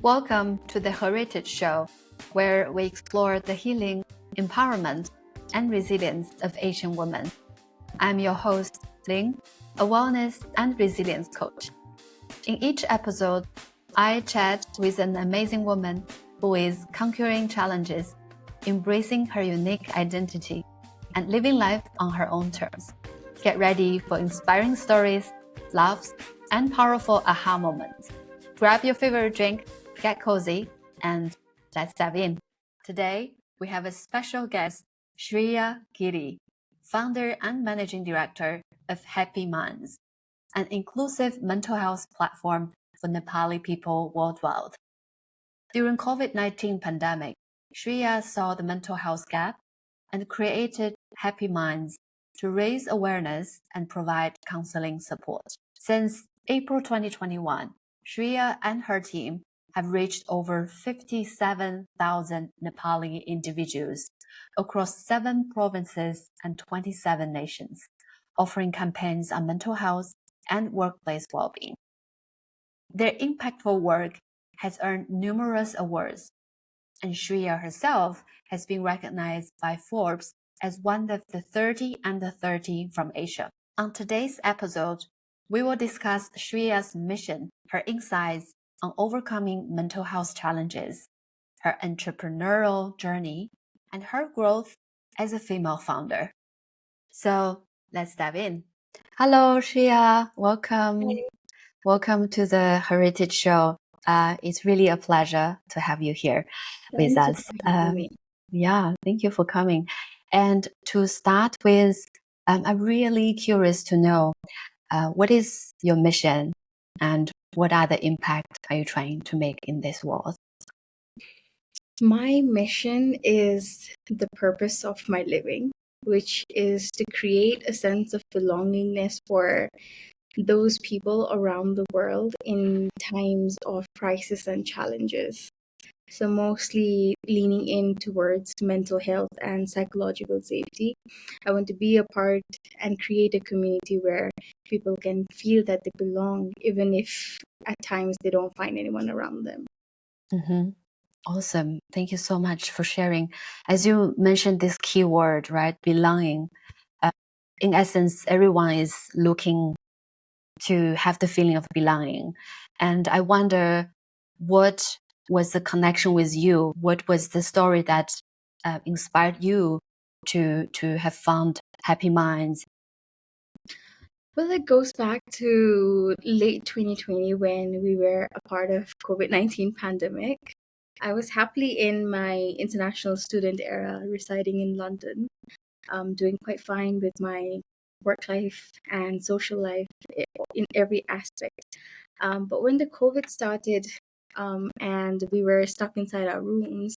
Welcome to the Heritage Show, where we explore the healing, empowerment, and resilience of Asian women. I'm your host, Ling, a wellness and resilience coach. In each episode, I chat with an amazing woman who is conquering challenges, embracing her unique identity, and living life on her own terms. Get ready for inspiring stories, laughs, and powerful aha moments. Grab your favorite drink, get cozy, and let's dive in. Today, we have a special guest, Shreeya Giri, founder and managing director of Happy Minds, an inclusive mental health platform for Nepali people worldwide. During COVID-19 pandemic, Shreeya saw the mental health gap and created Happy Minds to raise awareness and provide counseling support. Since April 2021, Shreeya and her team have reached over 57,000 Nepali individuals across 7 provinces and 27 nations, offering campaigns on mental health and workplace well-being. Their impactful work has earned numerous awards, and Shreeya herself has been recognized by Forbes as one of the 30 under 30 from Asia. On today's episode, we will discuss Shreeya's mission, her insights on overcoming mental health challenges, her entrepreneurial journey, and her growth as a female founder. So let's dive in. Hello, Shreeya. Welcome. Hey. Welcome to the Heritage Show. It's really a pleasure to have you here with Thank you us. for having me. Yeah, thank you for coming. And to start with, I'm really curious to know what is your mission and what are the impact are you trying to make in this world? My mission is the purpose of my living, which is to create a sense of belongingness for those people around the world in times of crisis and challenges. So mostly leaning in towards mental health and psychological safety. I want to be a part and create a community where people can feel that they belong, even if at times they don't find anyone around them. Mm-hmm. Awesome. Thank you so much for sharing. As you mentioned this keyword, right? Belonging. In essence, everyone is looking to have the feeling of belonging. And I wonder, what was the connection with you? What was the story that inspired you to have found Happy Minds? Well, it goes back to late 2020 when we were a part of COVID-19 pandemic. I was happily in my international student era, residing in London, doing quite fine with my work life and social life in every aspect. But when the COVID started and we were stuck inside our rooms,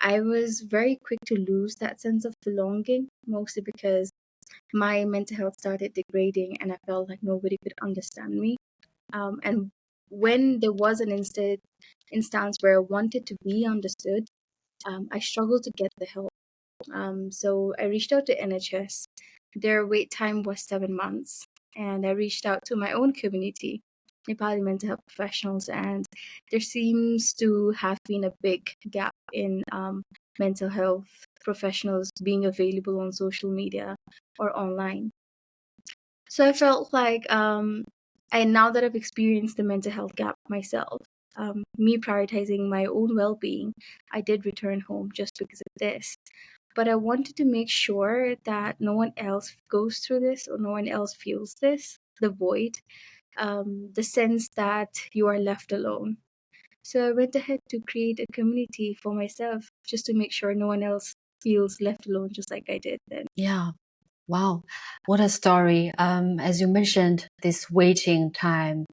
I was very quick to lose that sense of belonging, mostly because my mental health started degrading and I felt like nobody could understand me. And when there was an instance where I wanted to be understood, I struggled to get the help. So I reached out to NHS. Their wait time was 7 months, and I reached out to my own community, Nepali mental health professionals, and there seems to have been a big gap in mental health professionals being available on social media or online. So I felt like, and now that I've experienced the mental health gap myself, me prioritizing my own well-being, I did return home just because of this. But I wanted to make sure that no one else goes through this or no one else feels this, the void, the sense that you are left alone. So I went ahead to create a community for myself just to make sure no one else feels left alone, just like I did then. Yeah. Wow. What a story. As you mentioned, this waiting time,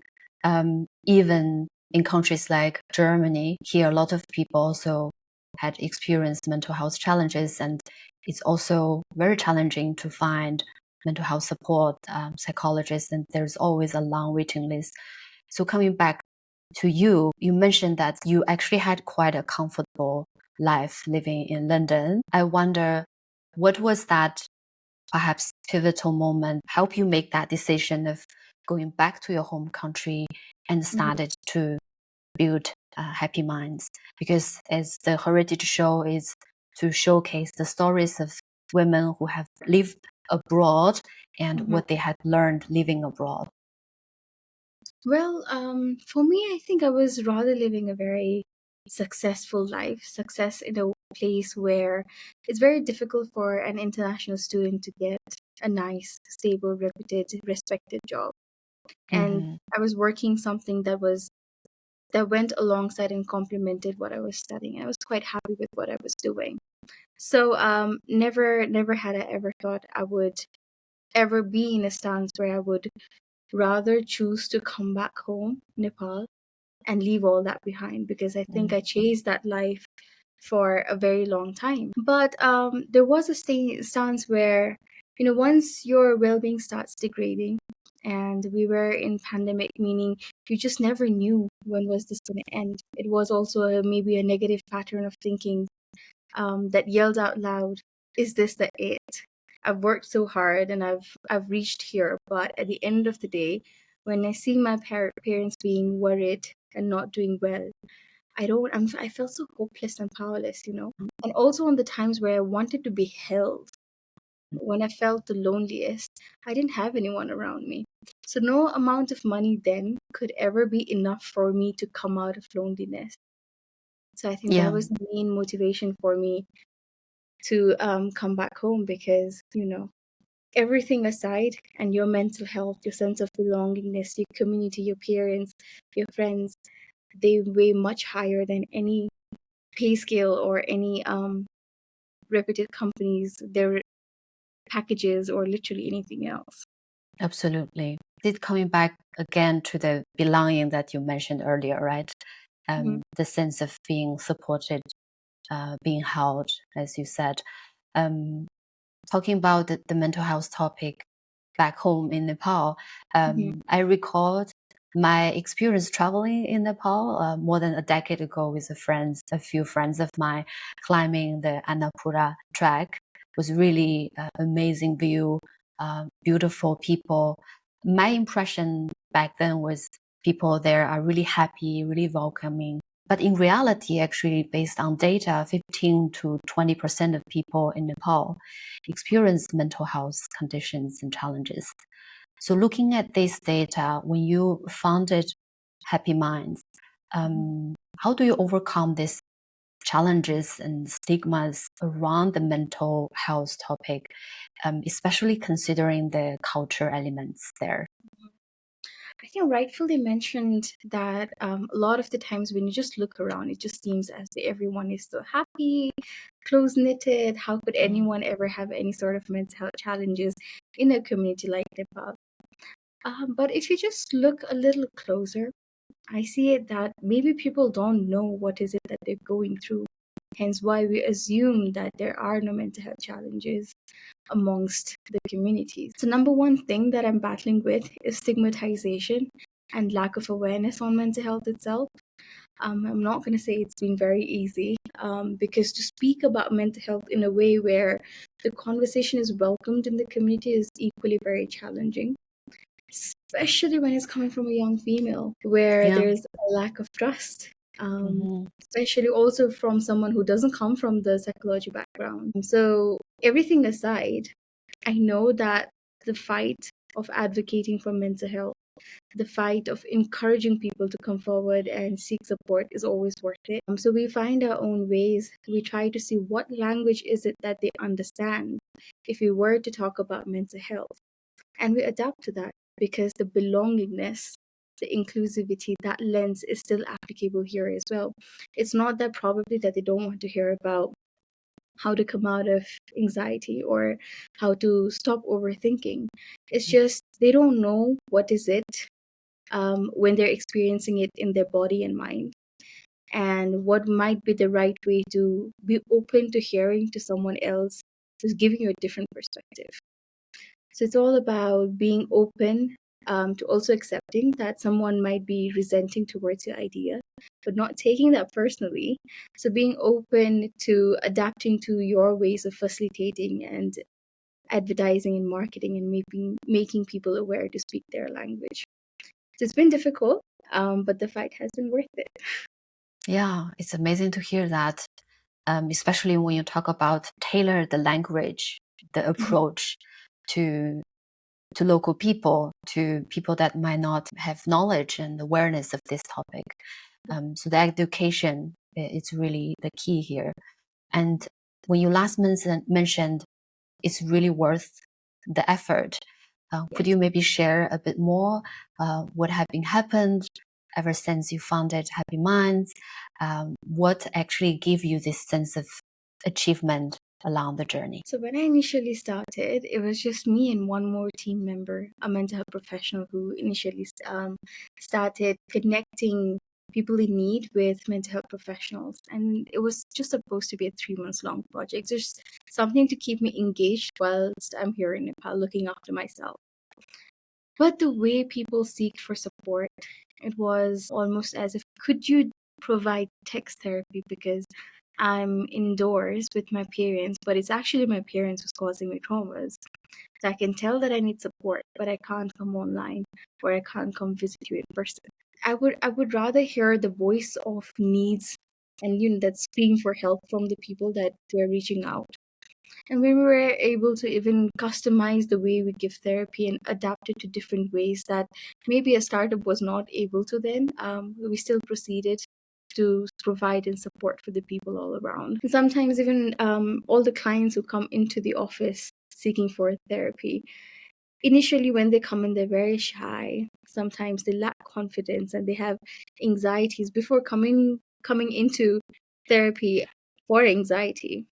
even in countries like Germany, here a lot of people also had experienced mental health challenges, and it's also very challenging to find mental health support, psychologists, and there's always a long waiting list. So coming back to you, you mentioned that you actually had quite a comfortable life living in London. I wonder, what was that perhaps pivotal moment help you make that decision of going back to your home country and started to build Happy Minds, because as the heritage show is to showcase the stories of women who have lived abroad and what they had learned living abroad. Well, for me, I think I was rather living a very successful life, success in a place where it's very difficult for an international student to get a nice, stable, reputed, respected job. And Mm-hmm. I was working something that went alongside and complemented what I was studying. I was quite happy with what I was doing. So never had I ever thought I would ever be in a stance where I would rather choose to come back home, Nepal, and leave all that behind, because I think I chased that life for a very long time. But there was a stance where, once your well-being starts degrading, and we were in pandemic, meaning you just never knew when was this going to end. It was also maybe a negative pattern of thinking that yelled out loud, "Is this the it? I've worked so hard and I've reached here, but at the end of the day, when I see my parents being worried and not doing well, I felt so hopeless and powerless, And also on the times where I wanted to be held, when I felt the loneliest, I didn't have anyone around me. So no amount of money then could ever be enough for me to come out of loneliness. So I think that Yeah, was the main motivation for me to come back home, because everything aside, and your mental health, your sense of belongingness, your community, your parents, your friends, they weigh much higher than any pay scale or any reputed companies, their packages, or literally anything else. absolutely. This coming back again to the belonging that you mentioned earlier, right? The sense of being supported, being held, as you said. Um, Talking about the mental health topic back home in Nepal, I recalled my experience traveling in Nepal more than a decade ago with a few friends of mine, climbing the Annapurna track. It was really amazing view, beautiful people. My impression back then was people there are really happy, really welcoming. But in reality, actually, based on data, 15 to 20% of people in Nepal experience mental health conditions and challenges. So looking at this data, when you founded Happy Minds, how do you overcome these challenges and stigmas around the mental health topic, especially considering the culture elements there? I think rightfully mentioned that a lot of the times when you just look around, it just seems as if everyone is so happy, close knitted. How could anyone ever have any sort of mental health challenges in a community like Nepal? But if you just look a little closer, I see it that maybe people don't know what is it that they're going through. Hence why we assume that there are no mental health challenges amongst the communities. So number one thing that I'm battling with is stigmatization and lack of awareness on mental health itself. I'm not going to say it's been very easy, because to speak about mental health in a way where the conversation is welcomed in the community is equally very challenging, especially when it's coming from a young female, where Yeah. there's a lack of trust. Mm-hmm. Especially also from someone who doesn't come from the psychology background. So, everything aside, I know that the fight of advocating for mental health, the fight of encouraging people to come forward and seek support is always worth it. So we find our own ways. We try to see what language is it that they understand if we were to talk about mental health. And we adapt to that, because the belongingness, the inclusivity, that lens is still applicable here as well. It's not that probably that they don't want to hear about how to come out of anxiety or how to stop overthinking. It's just they don't know what is it when they're experiencing it in their body and mind, and what might be the right way to be open to hearing to someone else who's giving you a different perspective. So it's all about being open, to also accepting that someone might be resenting towards your idea, but not taking that personally. So being open to adapting to your ways of facilitating and advertising and marketing and making people aware to speak their language. So it's been difficult, but the fight has been worth it. Yeah, it's amazing to hear that, especially when you talk about tailor the language, the approach to local people, to people that might not have knowledge and awareness of this topic. So the education is really the key here. And when you last mentioned it's really worth the effort, could Yes. you maybe share a bit more what have been happened ever since you founded Happy Minds? What actually gave you this sense of achievement along the journey? So when I initially started, it was just me and one more team member, a mental health professional who initially started connecting people in need with mental health professionals. And it was just supposed to be a 3 months long project, just something to keep me engaged whilst I'm here in Nepal looking after myself. But the way people seek for support, it was almost as if, could you provide text therapy because I'm indoors with my parents, but it's actually my parents who's causing me traumas. So I can tell that I need support, but I can't come online or I can't come visit you in person. I would rather hear the voice of needs and that's speaking for help from the people that they're reaching out. And when we were able to even customize the way we give therapy and adapt it to different ways that maybe a startup was not able to then, we still proceeded to provide and support for the people all around. And sometimes even all the clients who come into the office seeking for therapy, initially when they come in, they're very shy. Sometimes they lack confidence and they have anxieties before coming into therapy for anxiety.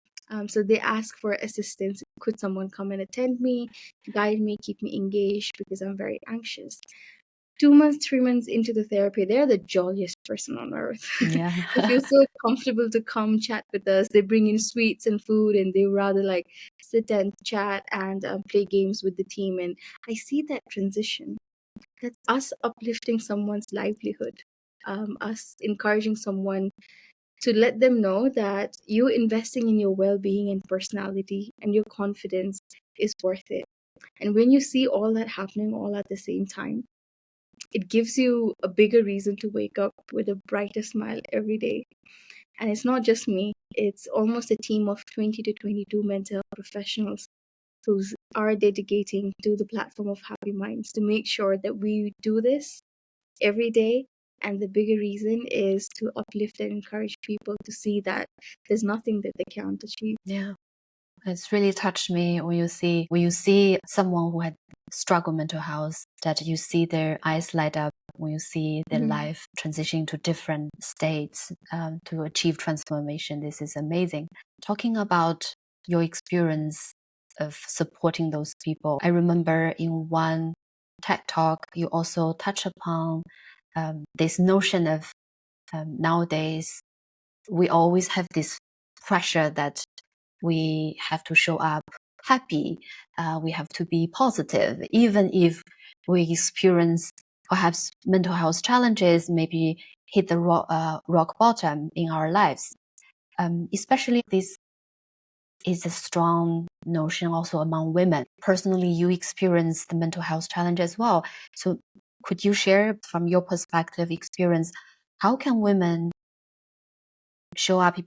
So they ask for assistance. Could someone come and attend me, guide me, keep me engaged because I'm very anxious? 2 months, 3 months into the therapy, they're the jolliest person on earth. Yeah. They feel so comfortable to come chat with us. They bring in sweets and food, and they rather like sit and chat and play games with the team. And I see that transition. That's us uplifting someone's livelihood, us encouraging someone to let them know that you investing in your well-being and personality and your confidence is worth it. And when you see all that happening all at the same time, it gives you a bigger reason to wake up with a brighter smile every day. And it's not just me, it's almost a team of 20 to 22 mental health professionals who are dedicating to the platform of Happy Minds to make sure that we do this every day. And the bigger reason is to uplift and encourage people to see that there's nothing that they can't achieve. Yeah. It's really touched me when you see someone who had struggled mental health, that you see their eyes light up when you see their Mhm. life transitioning to different states to achieve transformation. This is amazing. Talking about your experience of supporting those people, I remember in one TED talk you also touch upon this notion of nowadays we always have this pressure that we have to show up happy, we have to be positive, even if we experience perhaps mental health challenges, maybe hit the rock bottom in our lives. Especially this is a strong notion also among women. Personally, you experience the mental health challenge as well. So could you share from your perspective experience, how can women show up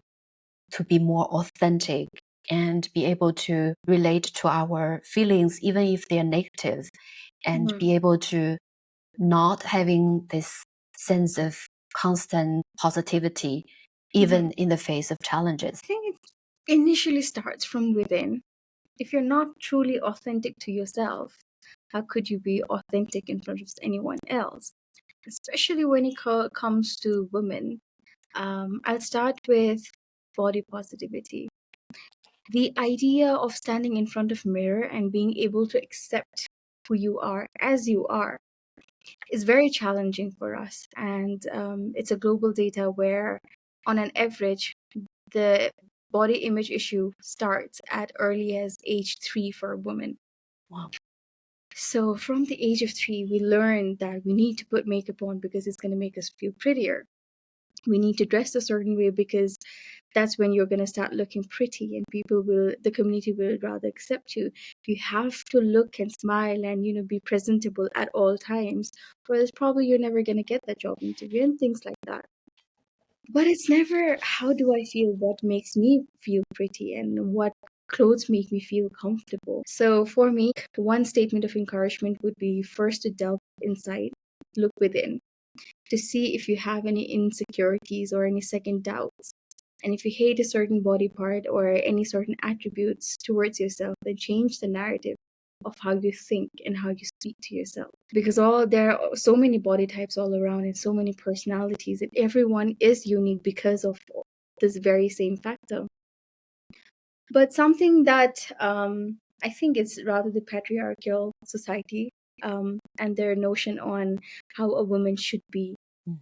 to be more authentic and be able to relate to our feelings, even if they're negative, and Mhm. be able to not having this sense of constant positivity, Mhm. even in the face of challenges? I think it initially starts from within. If you're not truly authentic to yourself, how could you be authentic in front of anyone else? Especially when it comes to women. I'll start with body positivity. The idea of standing in front of a mirror and being able to accept who you are as you are is very challenging for us. And it's a global data where, on an average, the body image issue starts at early as age 3 for a woman. Wow. So from the age of 3, we learn that we need to put makeup on because it's going to make us feel prettier. We need to dress a certain way because that's when you're going to start looking pretty and the community will rather accept you. You have to look and smile and, be presentable at all times. Whereas probably you're never going to get that job interview and things like that. But it's never how do I feel, what makes me feel pretty, and what clothes make me feel comfortable. So for me, one statement of encouragement would be first to delve inside, look within, to see if you have any insecurities or any second doubts. And if you hate a certain body part or any certain attributes towards yourself, then change the narrative of how you think and how you speak to yourself. Because there are so many body types all around and so many personalities, and everyone is unique because of this very same factor. But something that I think it's rather the patriarchal society and their notion on how a woman should be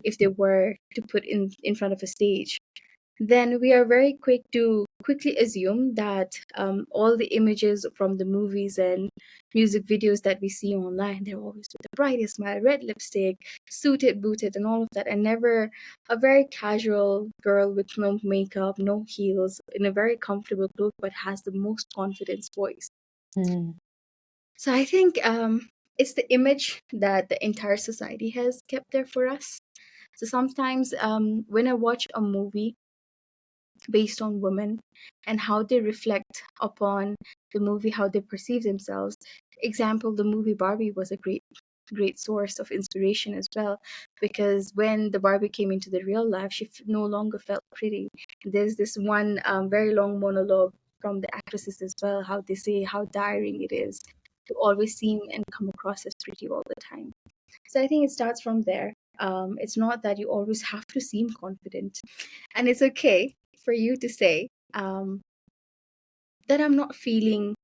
if they were to put in front of a stage, then we are very quick to quickly assume that all the images from the movies and music videos that we see online, they're always with the brightest smile, red lipstick, suited, booted, and all of that, and never a very casual girl with no makeup, no heels, in a very comfortable cloth, but has the most confidence voice. Mm. So I think it's the image that the entire society has kept there for us. So sometimes when I watch a movie based on women and how they reflect upon the movie, how they perceive themselves. Example, the movie Barbie was a great source of inspiration as well, because when the Barbie came into the real life, she no longer felt pretty. There's this one very long monologue from the actresses as well, how they say how tiring it is to always seem and come across as pretty all the time. So I think it starts from there. It's not that you always have to seem confident, and it's okay for you to say that I'm not feeling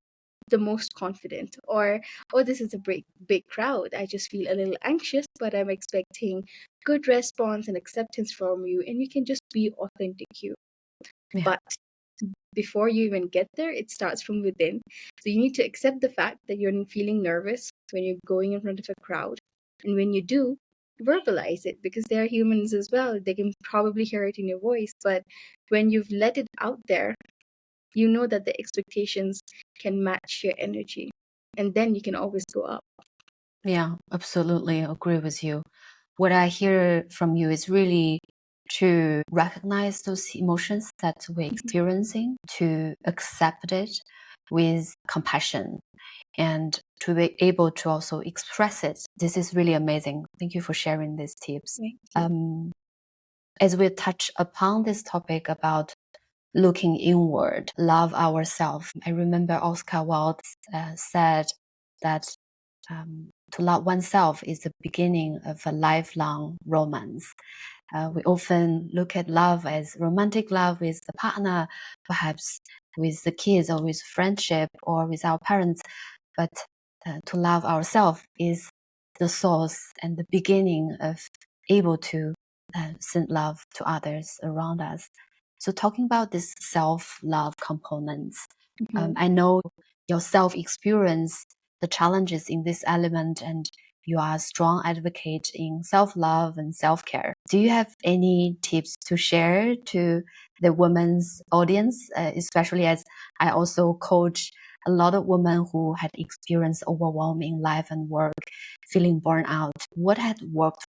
the most confident, or oh, this is a big crowd. I just feel a little anxious, but I'm expecting good response and acceptance from you, and you can just be authentic you. Yeah. But before you even get there, it starts from within. So you need to accept the fact that you're feeling nervous when you're going in front of a crowd. And when you do, verbalize it, because they're humans as well. They can probably hear it in your voice. But when you've let it out there, you know that the expectations can match your energy. And then you can always go up. Yeah, absolutely agree with you. What I hear from you is really to recognize those emotions that we're experiencing, to accept it with compassion, and to be able to also express it. This is really amazing. Thank you for sharing these tips. Thank you. As we touch upon this topic about looking inward, love ourselves, I remember Oscar Wilde said that to love oneself is the beginning of a lifelong romance. We often look at love as romantic love with the partner, perhaps with the kids or with friendship or with our parents. But to love ourselves is the source and the beginning of able to send love to others around us. So talking about this self-love components, I know yourself experience the challenges in this element, and you are a strong advocate in self-love and self-care. Do you have any tips to share to the women's audience, especially as I also coach a lot of women who had experienced overwhelming life and work, feeling burnt out? What had worked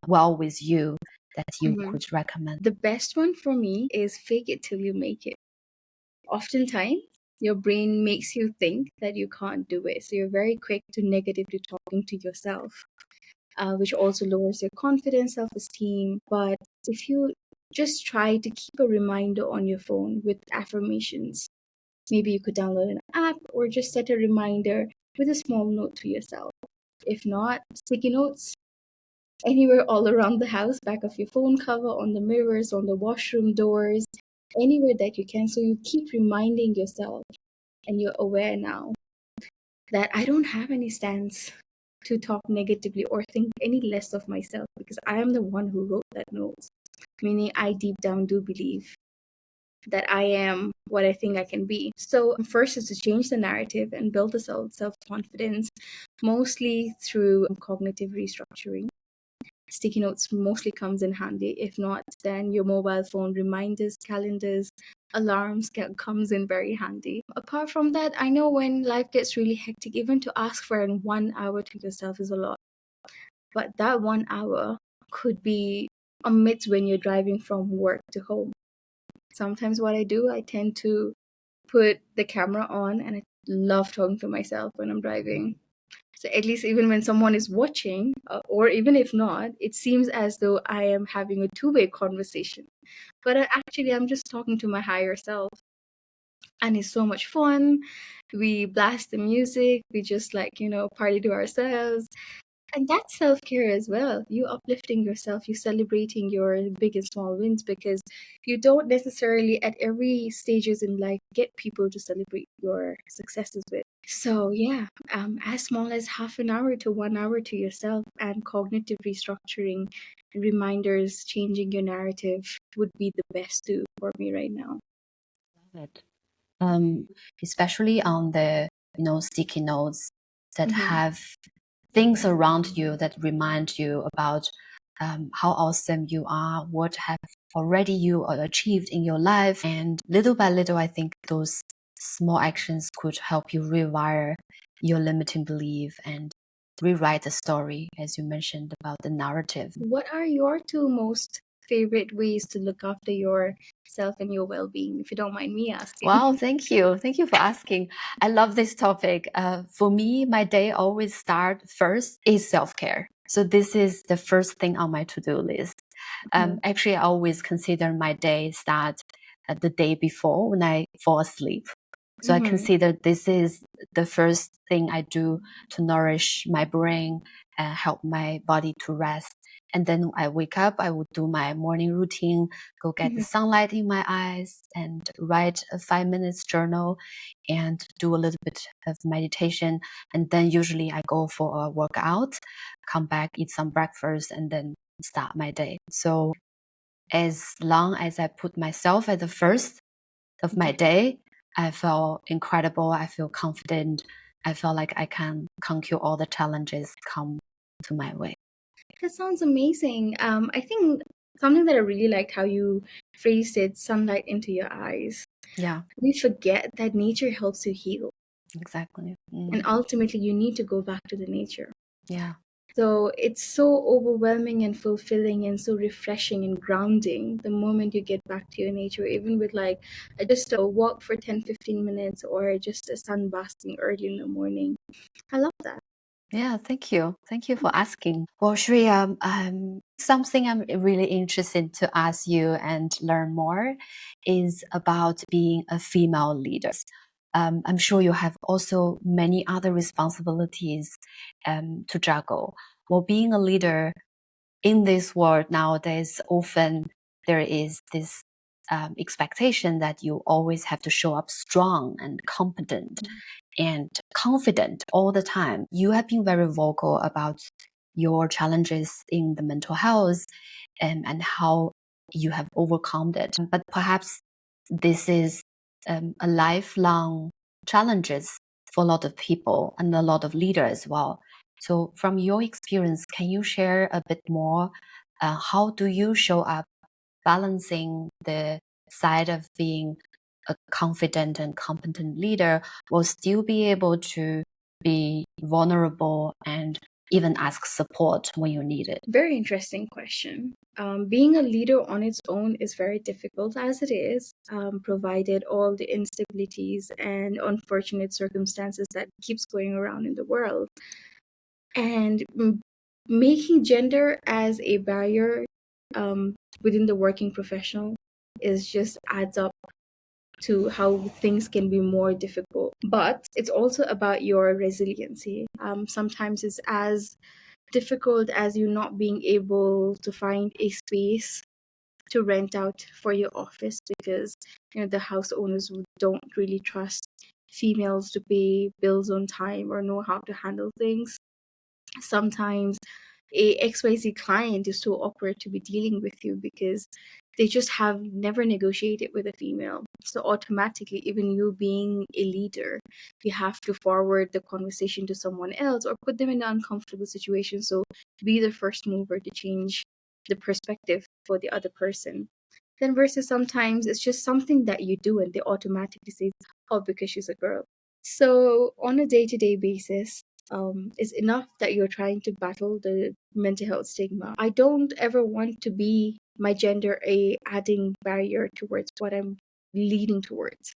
well with you that you could recommend? The best one for me is fake it till you make it. Oftentimes, your brain makes you think that you can't do it. So you're very quick to negatively talking to yourself, which also lowers your confidence, self esteem. But if you just try to keep a reminder on your phone with affirmations, maybe you could download an app or just set a reminder with a small note to yourself. If not, sticky notes anywhere all around the house, back of your phone cover, on the mirrors, on the washroom doors, anywhere that you can. So you keep reminding yourself, and you're aware now that I don't have any stance to talk negatively or think any less of myself, because I am the one who wrote that note. Meaning, I deep down do believe that I am what I think I can be. So, first is to change the narrative and build a self confidence, mostly through cognitive restructuring. Sticky notes mostly comes in handy. If not, then your mobile phone reminders, calendars, alarms comes in very handy. Apart from that, I know when life gets really hectic, even to ask for an 1 hour to yourself is a lot. But that 1 hour could be amidst when you're driving from work to home. Sometimes what I do, I tend to put the camera on, and I love talking to myself when I'm driving. So at least even when someone is watching, or even if not, it seems as though I am having a two-way conversation. But actually, I'm just talking to my higher self, and it's so much fun. We blast the music, we just like, party to ourselves. And that's self care as well. You uplifting yourself, you celebrating your big and small wins, because you don't necessarily at every stages in life get people to celebrate your successes with. So yeah, as small as half an hour to 1 hour to yourself and cognitive restructuring and reminders, changing your narrative would be the best do for me right now. Love it. Um, Especially on the sticky notes that have things around you that remind you about how awesome you are, what have already you achieved in your life, and little by little, I think those small actions could help you rewire your limiting belief and rewrite the story, as you mentioned about the narrative. What are your two most favorite ways to look after yourself and your well-being, if you don't mind me asking? Wow, thank you. Thank you for asking. I love this topic. For me, my day always start first is self-care. So this is the first thing on my to-do list. Actually, I always consider my day start the day before when I fall asleep. So I consider this is the first thing I do to nourish my brain and help my body to rest. And then I wake up, I would do my morning routine, go get the sunlight in my eyes and write a 5 minutes journal and do a little bit of meditation. And then usually I go for a workout, come back, eat some breakfast, and then start my day. So as long as I put myself at the first of my day, I feel incredible. I feel confident. I feel like I can conquer all the challenges come to my way. That sounds amazing. I think something that I really liked how you phrased it, sunlight into your eyes. Yeah, We forget that nature helps you heal. exactly. And ultimately, you need to go back to the nature. Yeah. So it's so overwhelming and fulfilling and so refreshing and grounding the moment you get back to your nature, even with like just a walk for 10-15 minutes or just a sun basking early in the morning. I love that. Yeah, thank you. Thank you for asking. Well, Shreya, something I'm really interested to ask you and learn more is about being a female leader. I'm sure you have also many other responsibilities to juggle. Well, being a leader in this world nowadays, often there is this expectation that you always have to show up strong and competent and confident all the time. You have been very vocal about your challenges in the mental health and how you have overcome it. But perhaps this is a lifelong challenges for a lot of people and a lot of leaders as well. So from your experience, can you share a bit more? How do you show up balancing the side of being a confident and competent leader will still be able to be vulnerable and even ask support when you need it? Very interesting question. Being a leader on its own is very difficult as it is, provided all the instabilities and unfortunate circumstances that keeps going around in the world. And making gender as a barrier within the working professional is just adds up to how things can be more difficult. But it's also about your resiliency. Sometimes it's as difficult as you not being able to find a space to rent out for your office because the house owners don't really trust females to pay bills on time or know how to handle things. Sometimes a XYZ client is so awkward to be dealing with you because they just have never negotiated with a female. So automatically, even you being a leader, you have to forward the conversation to someone else or put them in an uncomfortable situation. So be the first mover to change the perspective for the other person. Then versus sometimes it's just something that you do and they automatically say, oh, because she's a girl. So on a day-to-day basis, It's enough that you're trying to battle the mental health stigma. I don't ever want to be my gender a adding barrier towards what I'm leading towards.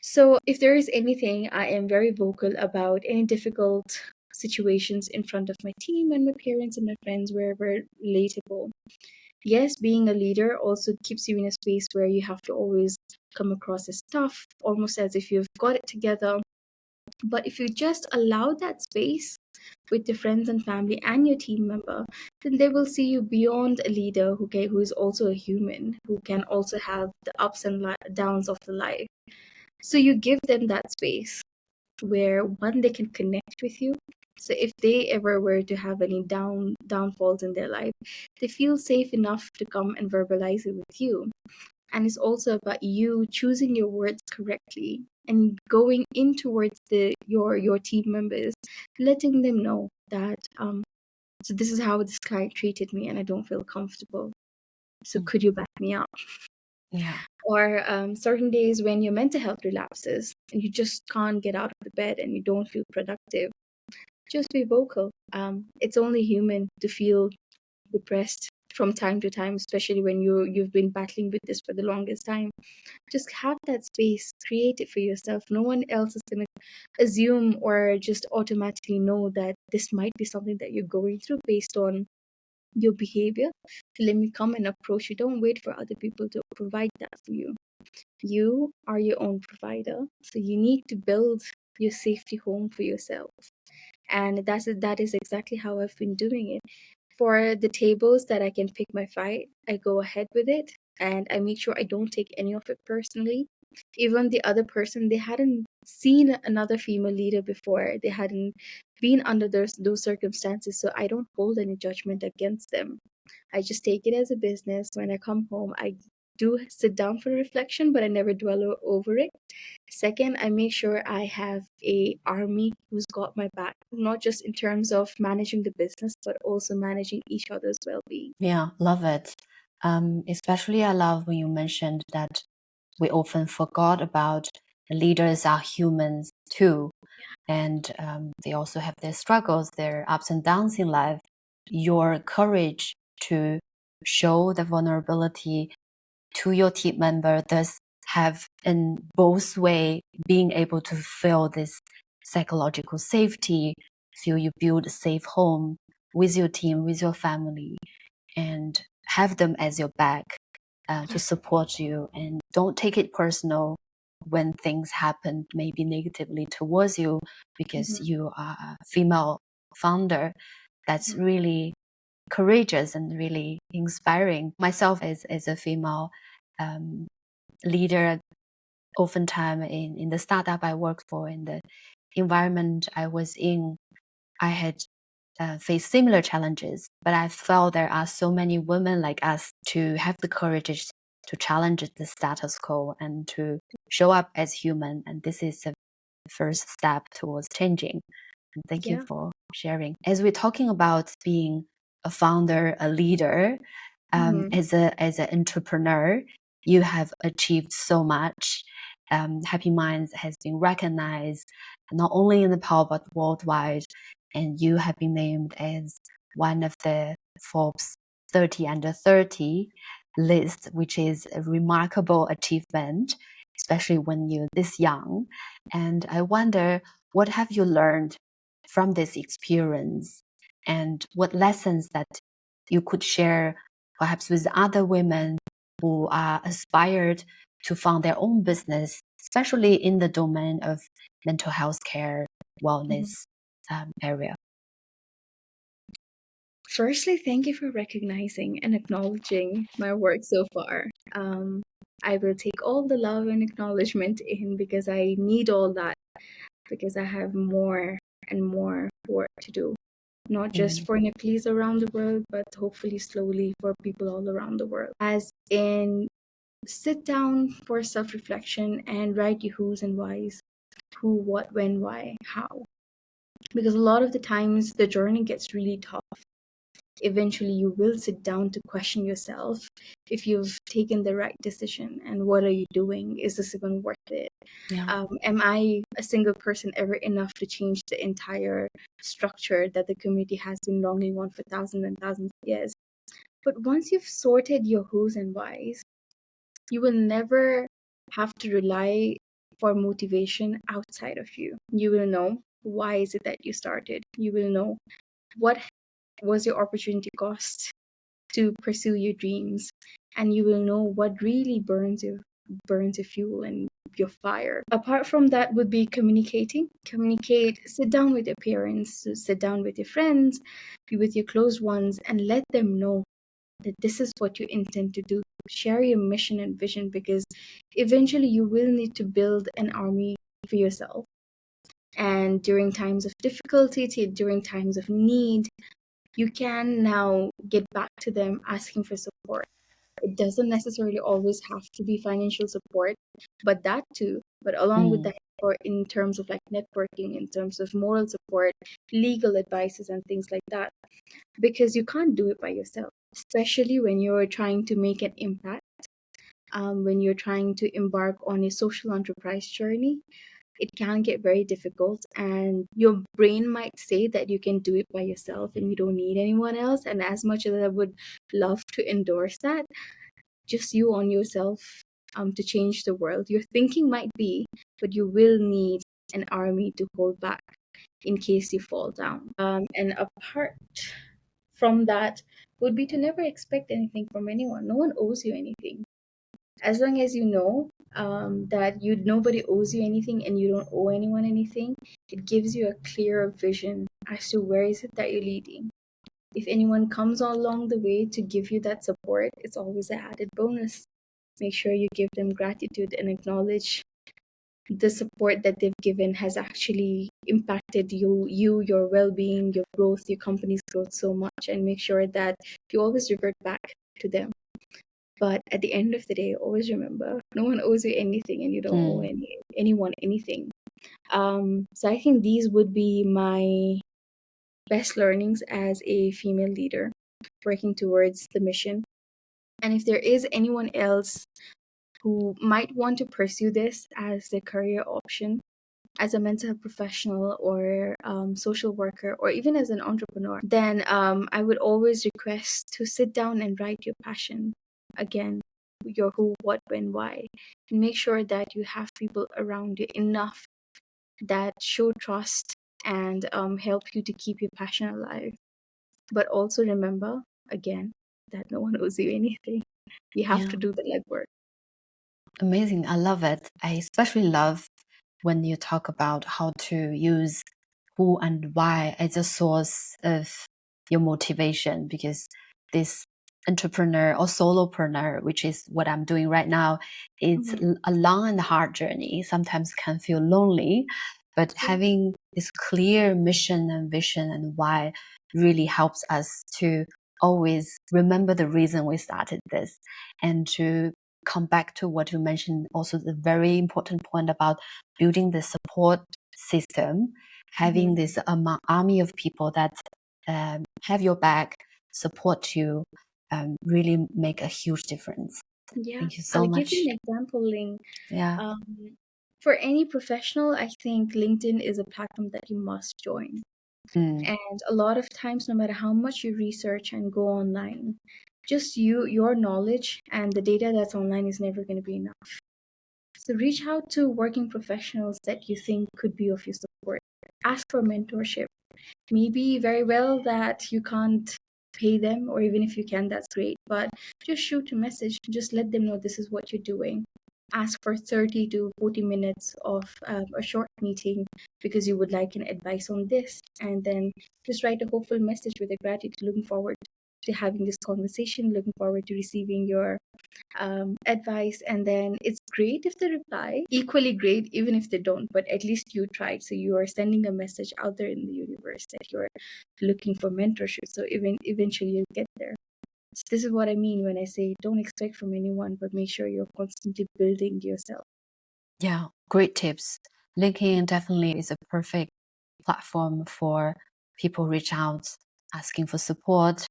So if there is anything, I am very vocal about any difficult situations in front of my team and my parents and my friends wherever relatable. Yes, being a leader also keeps you in a space where you have to always come across as tough, almost as if you've got it together. But if you just allow that space with your friends and family and your team member, then they will see you beyond a leader who is also a human, who can also have the ups and downs of the life. So you give them that space where one they can connect with you. So if they ever were to have any downfalls in their life, they feel safe enough to come and verbalize it with you. And it's also about you choosing your words correctly and going in towards your team members, letting them know that so this is how this client treated me and I don't feel comfortable. So could you back me up? Yeah. Or certain days when your mental health relapses and you just can't get out of the bed and you don't feel productive, just be vocal. It's only human to feel depressed from time to time, especially when you've been battling with this for the longest time. Just have that space, create it for yourself. No one else is going to assume or just automatically know that this might be something that you're going through based on your behavior. So let me come and approach you. Don't wait for other people to provide that for you. You are your own provider, so you need to build your safety home for yourself. And that is exactly how I've been doing it. For the tables that I can pick my fight, I go ahead with it and I make sure I don't take any of it personally. Even the other person, they hadn't seen another female leader before. They hadn't been under those circumstances, so I don't hold any judgment against them. I just take it as a business. When I come home, I do sit down for reflection, but I never dwell over it. Second, I make sure I have a army who's got my back, not just in terms of managing the business, but also managing each other's well-being. Yeah, love it. Especially I love when you mentioned that we often forgot about leaders are humans too, and they also have their struggles, their ups and downs in life. Your courage to show the vulnerability to your team member, thus have in both way being able to feel this psychological safety, feel you build a safe home with your team, with your family, and have them as your back to support you, and don't take it personal when things happen maybe negatively towards you because you are a female founder. That's really courageous and really inspiring. Myself as a female leader, oftentimes in the startup I worked for, in the environment I was in, I had faced similar challenges, but I felt there are so many women like us to have the courage to challenge the status quo and to show up as human. And this is the first step towards changing. And thank you for sharing. As we're talking about being a founder, a leader, as an entrepreneur, you have achieved so much. Happy Minds has been recognized not only in Nepal but worldwide, and you have been named as one of the Forbes 30 under 30 list, which is a remarkable achievement, especially when you're this young. And I wonder, what have you learned from this experience, and what lessons that you could share perhaps with other women who are aspired to found their own business, especially in the domain of mental health care, wellness area? Firstly, thank you for recognizing and acknowledging my work so far. I will take all the love and acknowledgement in because I need all that, because I have more and more work to do, not just for Nepalese around the world, but hopefully slowly for people all around the world. As in, sit down for self reflection and write your who's and why's, who, what, when, why, how. Because a lot of the times the journey gets really tough. eventually you will sit down to question yourself if you've taken the right decision and what are you doing? Is this even worth it? Yeah. Am I a single person ever enough to change the entire structure that the community has been longing on for thousands and thousands of years? But once you've sorted your who's and whys, you will never have to rely for motivation outside of you. You will know why is it that you started. You will know what was your opportunity cost to pursue your dreams, and you will know what really burns your fuel and your fire. Apart from that would be communicate, sit down with your parents, sit down with your friends, be with your close ones, and let them know that this is what you intend to do. Share your mission and vision, because eventually you will need to build an army for yourself. And during times of difficulty, during times of need, you can now get back to them asking for support. It doesn't necessarily always have to be financial support, but that too. But along with Mm. that, or in terms of like networking, in terms of moral support, legal advices, and things like that, because you can't do it by yourself, especially when you're trying to make an impact, when you're trying to embark on a social enterprise journey. It can get very difficult, and your brain might say that you can do it by yourself and you don't need anyone else. And as much as I would love to endorse that, just you on yourself, to change the world, your thinking might be, but you will need an army to hold back in case you fall down. And apart from that would be to never expect anything from anyone. No one owes you anything. As long as you know, that nobody owes you anything and you don't owe anyone anything, it gives you a clearer vision as to where is it that you're leading. If anyone comes along the way to give you that support, it's always an added bonus. Make sure you give them gratitude and acknowledge the support that they've given has actually impacted your well-being, your growth, your company's growth so much, and make sure that you always revert back to them. But at the end of the day, always remember, no one owes you anything, and you don't owe anyone anything. So I think these would be my best learnings as a female leader working towards the mission. And if there is anyone else who might want to pursue this as their career option, as a mental health professional or social worker, or even as an entrepreneur, then I would always request to sit down and write your passion again, your who, what, when, why, and make sure that you have people around you enough that show trust and help you to keep your passion alive. But also remember, again, that no one owes you anything. You have Yeah. to do the legwork. Amazing. I love it. I especially love when you talk about how to use who and why as a source of your motivation, because this entrepreneur or solopreneur, which is what I'm doing right now, it's a long and hard journey. Sometimes can feel lonely, but having this clear mission and vision and why really helps us to always remember the reason we started this, and to come back to what you mentioned, also the very important point about building the support system, having this army of people that have your back, support you, really make a huge difference. Yeah, Thank you so I'll give much. you an example, Ling. Yeah. For any professional, I think LinkedIn is a platform that you must join. Mm. And a lot of times, no matter how much you research and go online, just your knowledge and the data that's online is never going to be enough. So reach out to working professionals that you think could be of your support. Ask for mentorship. Maybe very well that you can't pay them, or even if you can, that's great. But just shoot a message. Just let them know this is what you're doing. Ask for 30 to 40 minutes of a short meeting because you would like an advice on this. And then just write a hopeful message with a gratitude, looking forward to having this conversation, looking forward to receiving your advice. And then it's great if they reply, equally great even if they don't, but at least you tried. So you are sending a message out there in the universe that you're looking for mentorship. So even eventually you'll get there. So this is what I mean when I say don't expect from anyone, but make sure you're constantly building yourself. Yeah, great tips. LinkedIn definitely is a perfect platform for people reach out asking for support,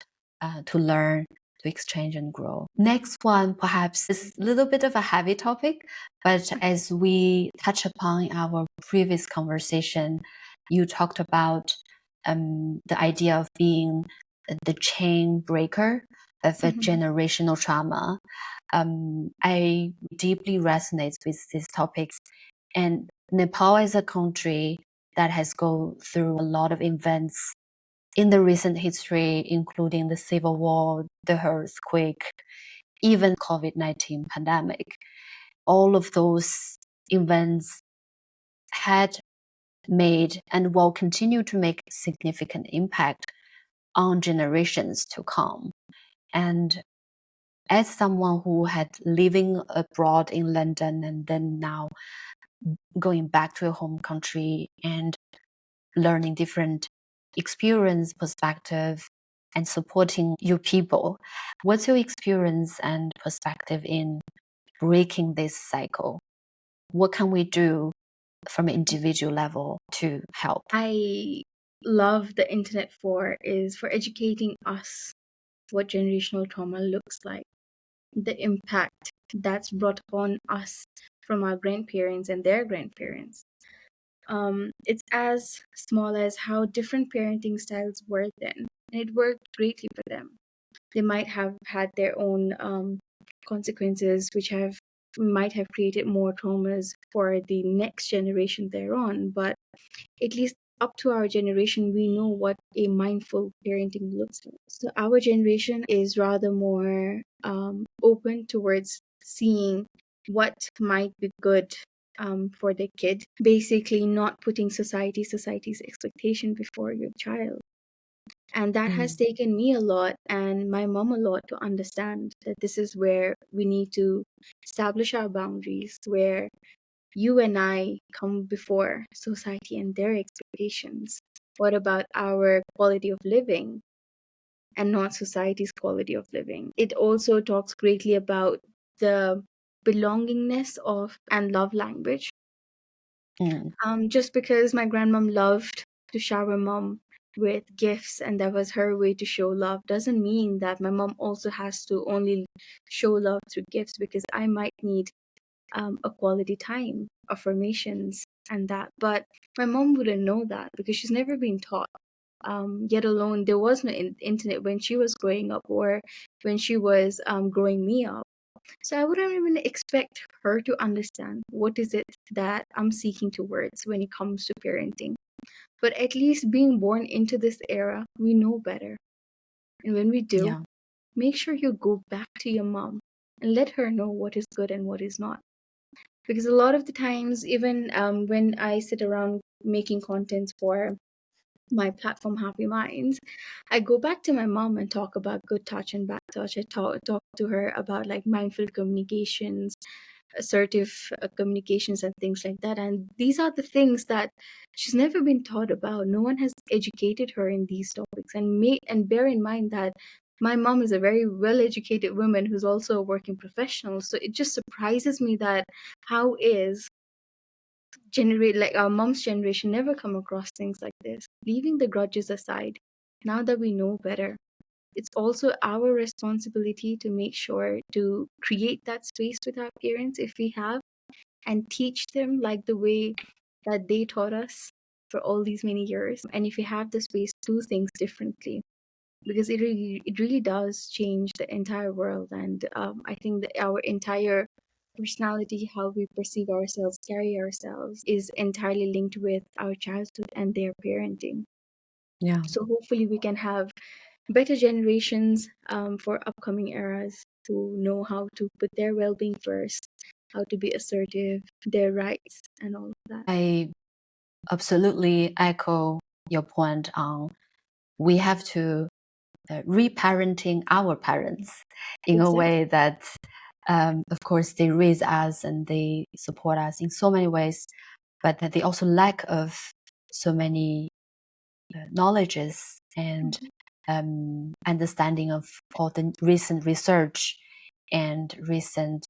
to learn, to exchange and grow. Next one, perhaps, is a little bit of a heavy topic, but as we touch upon in our previous conversation, you talked about the idea of being the chain breaker of a generational trauma. I deeply resonate with these topics. And Nepal is a country that has gone through a lot of events in the recent history, including the civil war, the earthquake, even COVID-19 pandemic. All of those events had made and will continue to make significant impact on generations to come. And as someone who had living abroad in London and then now going back to your home country and learning different experience, perspective, and supporting your people, what's your experience and perspective in breaking this cycle? What can we do from an individual level to help? I love the internet for educating us what generational trauma looks like, the impact that's brought upon us from our grandparents and their grandparents. It's as small as how different parenting styles were then, and it worked greatly for them. They might have had their own consequences, which might have created more traumas for the next generation thereon. But at least up to our generation, we know what a mindful parenting looks like. So our generation is rather more open towards seeing what might be good for the kid. Basically, not putting society's expectation before your child. And that has taken me a lot and my mom a lot to understand that this is where we need to establish our boundaries, where you and I come before society and their expectations. What about our quality of living and not society's quality of living? It also talks greatly about the belongingness of and love language. Just because my grandmom loved to shower mom with gifts and that was her way to show love doesn't mean that my mom also has to only show love through gifts, because I might need a quality time, affirmations, and that. But my mom wouldn't know that because she's never been taught. Yet alone, there was no internet when she was growing up or when she was growing me up. So I wouldn't even expect her to understand what is it that I'm seeking towards when it comes to parenting. But at least being born into this era, we know better. And when we do, make sure you go back to your mom and let her know what is good and what is not. Because a lot of the times, even when I sit around making content for my platform Happy Minds, I go back to my mom and talk about good touch and bad touch. I talk to her about like mindful communications, assertive communications, and things like that. And these are the things that she's never been taught about. No one has educated her in these topics. And bear in mind that my mom is a very well-educated woman who's also a working professional. So it just surprises me that how is generate like our mom's generation never come across things like this. Leaving the grudges aside, now that we know better, it's also our responsibility to make sure to create that space with our parents if we have, and teach them like the way that they taught us for all these many years. And if we have the space, do things differently, because it really does change the entire world. And I think that our entire personality, how we perceive ourselves, carry ourselves, is entirely linked with our childhood and their parenting. So hopefully we can have better generations for upcoming eras to know how to put their well-being first, how to be assertive, their rights, and all of that. I absolutely echo your point on we have to reparenting our parents in a way that, of course, they raise us and they support us in so many ways, but that they also lack of so many knowledges and understanding of all the recent research and recent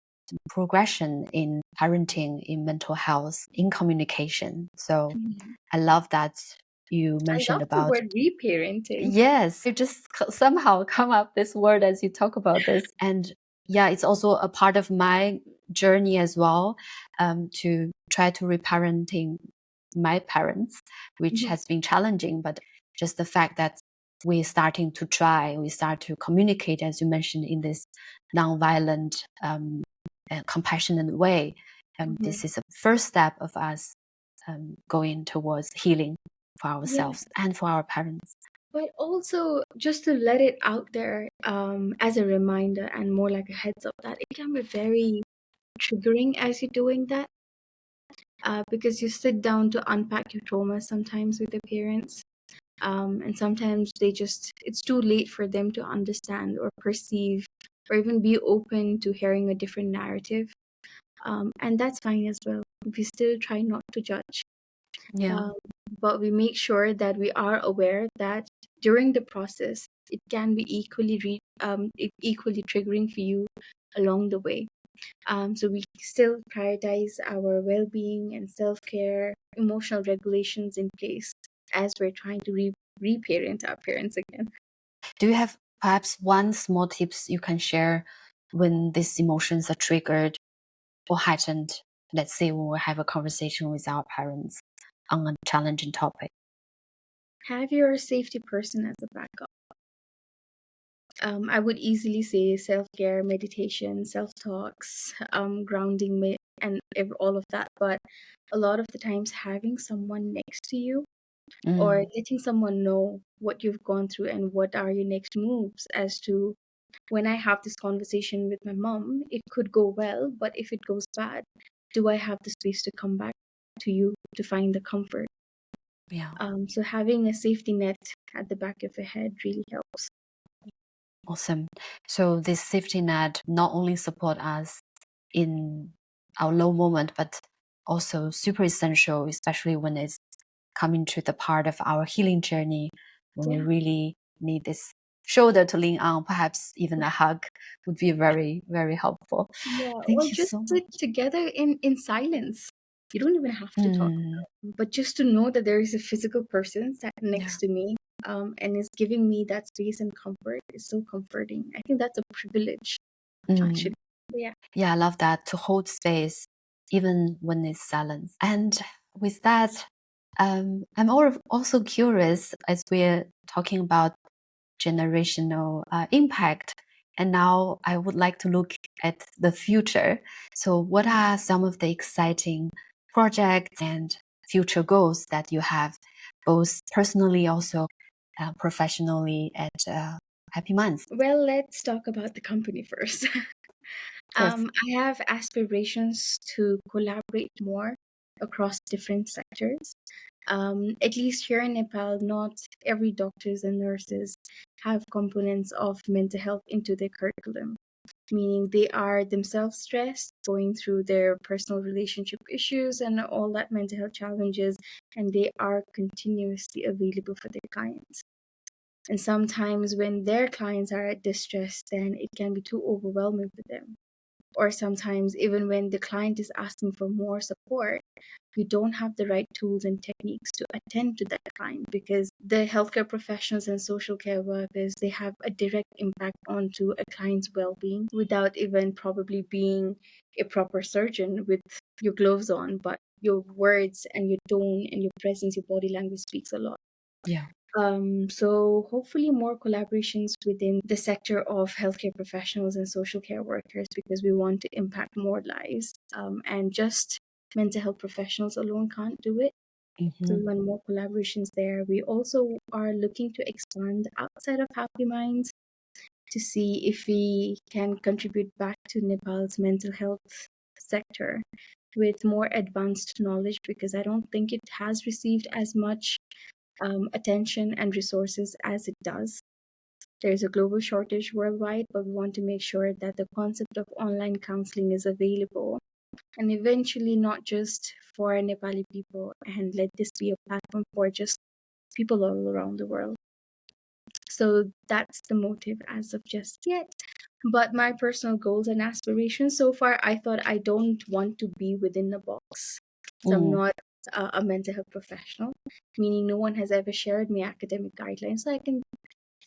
progression in parenting, in mental health, in communication. So I love that you I mentioned love the about. word reparenting. Yes, you just somehow come up this word as you talk about this. And yeah, it's also a part of my journey as well, to try to reparenting my parents, which Mhm. has been challenging. But just the fact that we're starting to try, we start to communicate, as you mentioned, in this nonviolent, compassionate way. Mhm. This is a first step of us going towards healing for Yeah. ourselves and for our parents. But also just to let it out there as a reminder and more like a heads up that it can be very triggering as you're doing that, because you sit down to unpack your trauma sometimes with your parents. And sometimes it's too late for them to understand or perceive or even be open to hearing a different narrative. And that's fine as well. We still try not to judge. Yeah. Um, but we make sure that we are aware that during the process, it can be equally triggering for you along the way. So we still prioritize our well-being and self-care, emotional regulations in place as we're trying to reparent our parents again. Do you have perhaps one small tips you can share when these emotions are triggered or heightened? Let's say when we have a conversation with our parents on a challenging topic. Have your safety person as a backup. I would easily say self-care, meditation, self-talks, grounding, and all of that. But a lot of the times, having someone next to you or letting someone know what you've gone through and what are your next moves, as to when I have this conversation with my mom, it could go well, but if it goes bad, do I have the space to come back to you to find the comfort? Yeah. So having a safety net at the back of your head really helps. Awesome. So this safety net not only support us in our low moment, but also super essential, especially when it's coming to the part of our healing journey, when we Yeah. really need this shoulder to lean on. Perhaps even a hug would be very, very helpful. Yeah, or Thank you just so sit much. together in silence. You don't even have to talk, but just to know that there is a physical person sat Yeah. next to me, and is giving me that space and comfort is so comforting. I think that's a privilege, Mm. actually. Yeah. Yeah, I love that, to hold space even when it's silence. And with that, I'm also curious, as we're talking about generational impact. And now I would like to look at the future. So, what are some of the exciting projects and future goals that you have, both personally, also professionally, at Happy Month? Well, let's talk about the company first. Of course. I have aspirations to collaborate more across different sectors. At least here in Nepal, not every doctors and nurses have components of mental health into their curriculum, meaning they are themselves stressed, going through their personal relationship issues and all that mental health challenges, and they are continuously available for their clients. And sometimes when their clients are at distress, then it can be too overwhelming for them. Or sometimes, even when the client is asking for more support, we don't have the right tools and techniques to attend to that client, because the healthcare professionals and social care workers, they have a direct impact onto a client's well-being without even probably being a proper surgeon with your gloves on, but your words and your tone and your presence, your body language speaks a lot. Yeah. So hopefully more collaborations within the sector of healthcare professionals and social care workers, because we want to impact more lives. And just mental health professionals alone can't do it. So Mm-hmm. we want more collaborations there. We also are looking to expand outside of Happy Minds to see if we can contribute back to Nepal's mental health sector with more advanced knowledge, because I don't think it has received as much attention and resources as it does. There is a global shortage worldwide, but we want to make sure that the concept of online counseling is available, and eventually not just for Nepali people, and let this be a platform for just people all around the world. So that's the motive as of just yet. But my personal goals and aspirations so far, I thought I don't want to be within a box. So I'm Mm. not a mental health professional, meaning no one has ever shared me academic guidelines, so I can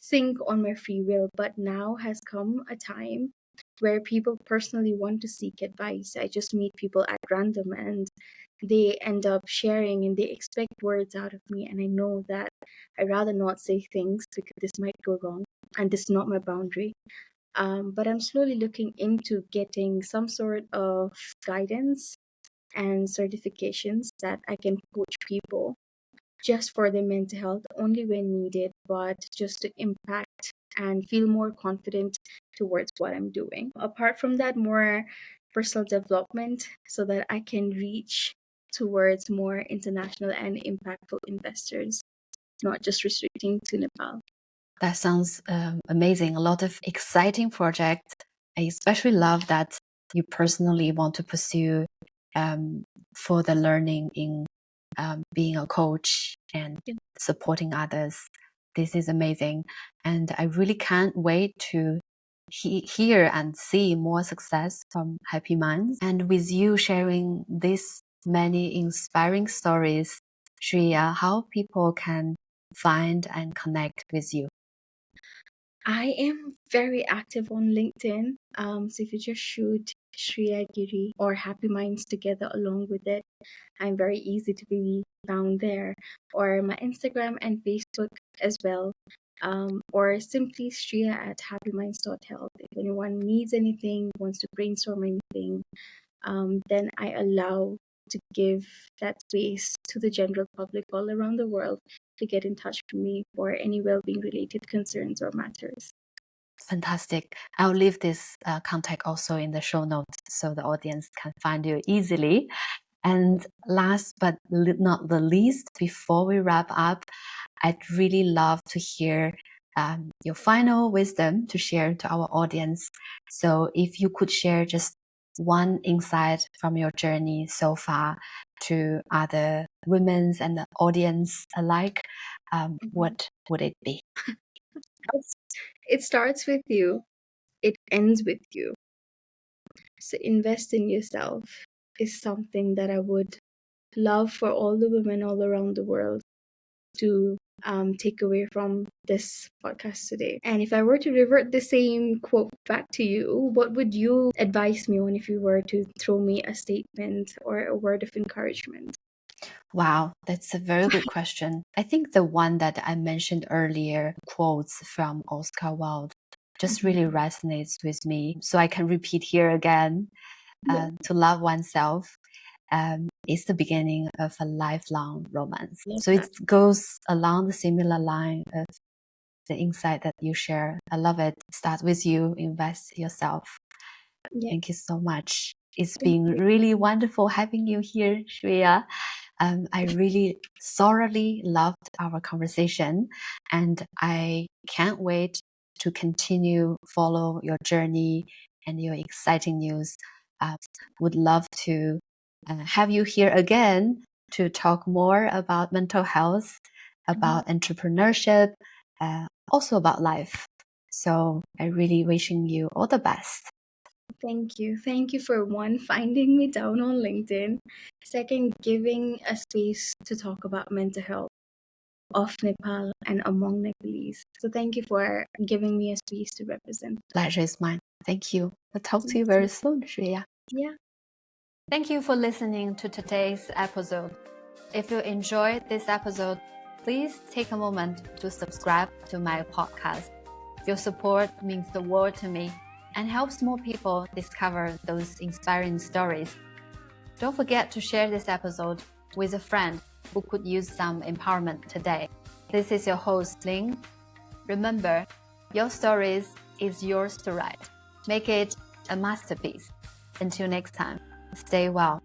think on my free will. But now has come a time where people personally want to seek advice. I just meet people at random and they end up sharing and they expect words out of me. And I know that I'd rather not say things because this might go wrong and this is not my boundary. But I'm slowly looking into getting some sort of guidance and certifications that I can coach people just for their mental health only when needed, but just to impact and feel more confident towards what I'm doing. Apart from that, more personal development so that I can reach towards more international and impactful investors, not just restricting to Nepal. That sounds amazing. A lot of exciting projects. I especially love that you personally want to pursue further learning in being a coach and supporting others. This is amazing. And I really can't wait to hear and see more success from Happy Minds. And with you sharing this many inspiring stories, Shreeya, how people can find and connect with you? I am very active on LinkedIn. So if you just shoot Shreeya Giri or Happy Minds together along with it, I'm very easy to be found there. Or my Instagram and Facebook as well. Or simply Shreeya at happyminds.health. If anyone needs anything, wants to brainstorm anything, then I allow to give that space to the general public all around the world to get in touch with me for any well-being related concerns or matters. Fantastic. I'll leave this contact also in the show notes so the audience can find you easily. And last but not the least, before we wrap up, I'd really love to hear your final wisdom to share to our audience. So if you could share just one insight from your journey so far to other women and the audience alike, what would it be? It starts with you, it ends with you. So invest in yourself is something that I would love for all the women all around the world to take away from this podcast today. And if I were to revert the same quote back to you, what would you advise me on if you were to throw me a statement or a word of encouragement? Wow, that's a very good question. I think the one that I mentioned earlier, quotes from Oscar Wilde, just really resonates with me. So I can repeat here again. To love oneself is the beginning of a lifelong romance. So it goes along the similar line of the insight that you share. I love it. Start with you, invest yourself. Thank you so much. It's been really wonderful having you here, Shreeya. I really thoroughly loved our conversation, and I can't wait to continue follow your journey and your exciting news. Would love to have you here again to talk more about mental health, about entrepreneurship, also about life. So I really wishing you all the best. Thank you. Thank you for one, finding me down on LinkedIn. Second, giving a space to talk about mental health of Nepal and among Nepalese. So thank you for giving me a space to represent. Pleasure is mine. Thank you. I'll talk to you very soon, Shreeya. Yeah. Thank you for listening to today's episode. If you enjoyed this episode, please take a moment to subscribe to my podcast. Your support means the world to me and helps more people discover those inspiring stories. Don't forget to share this episode with a friend who could use some empowerment today. This is your host, Ling. Remember, your stories is yours to write. Make it a masterpiece. Until next time, stay well.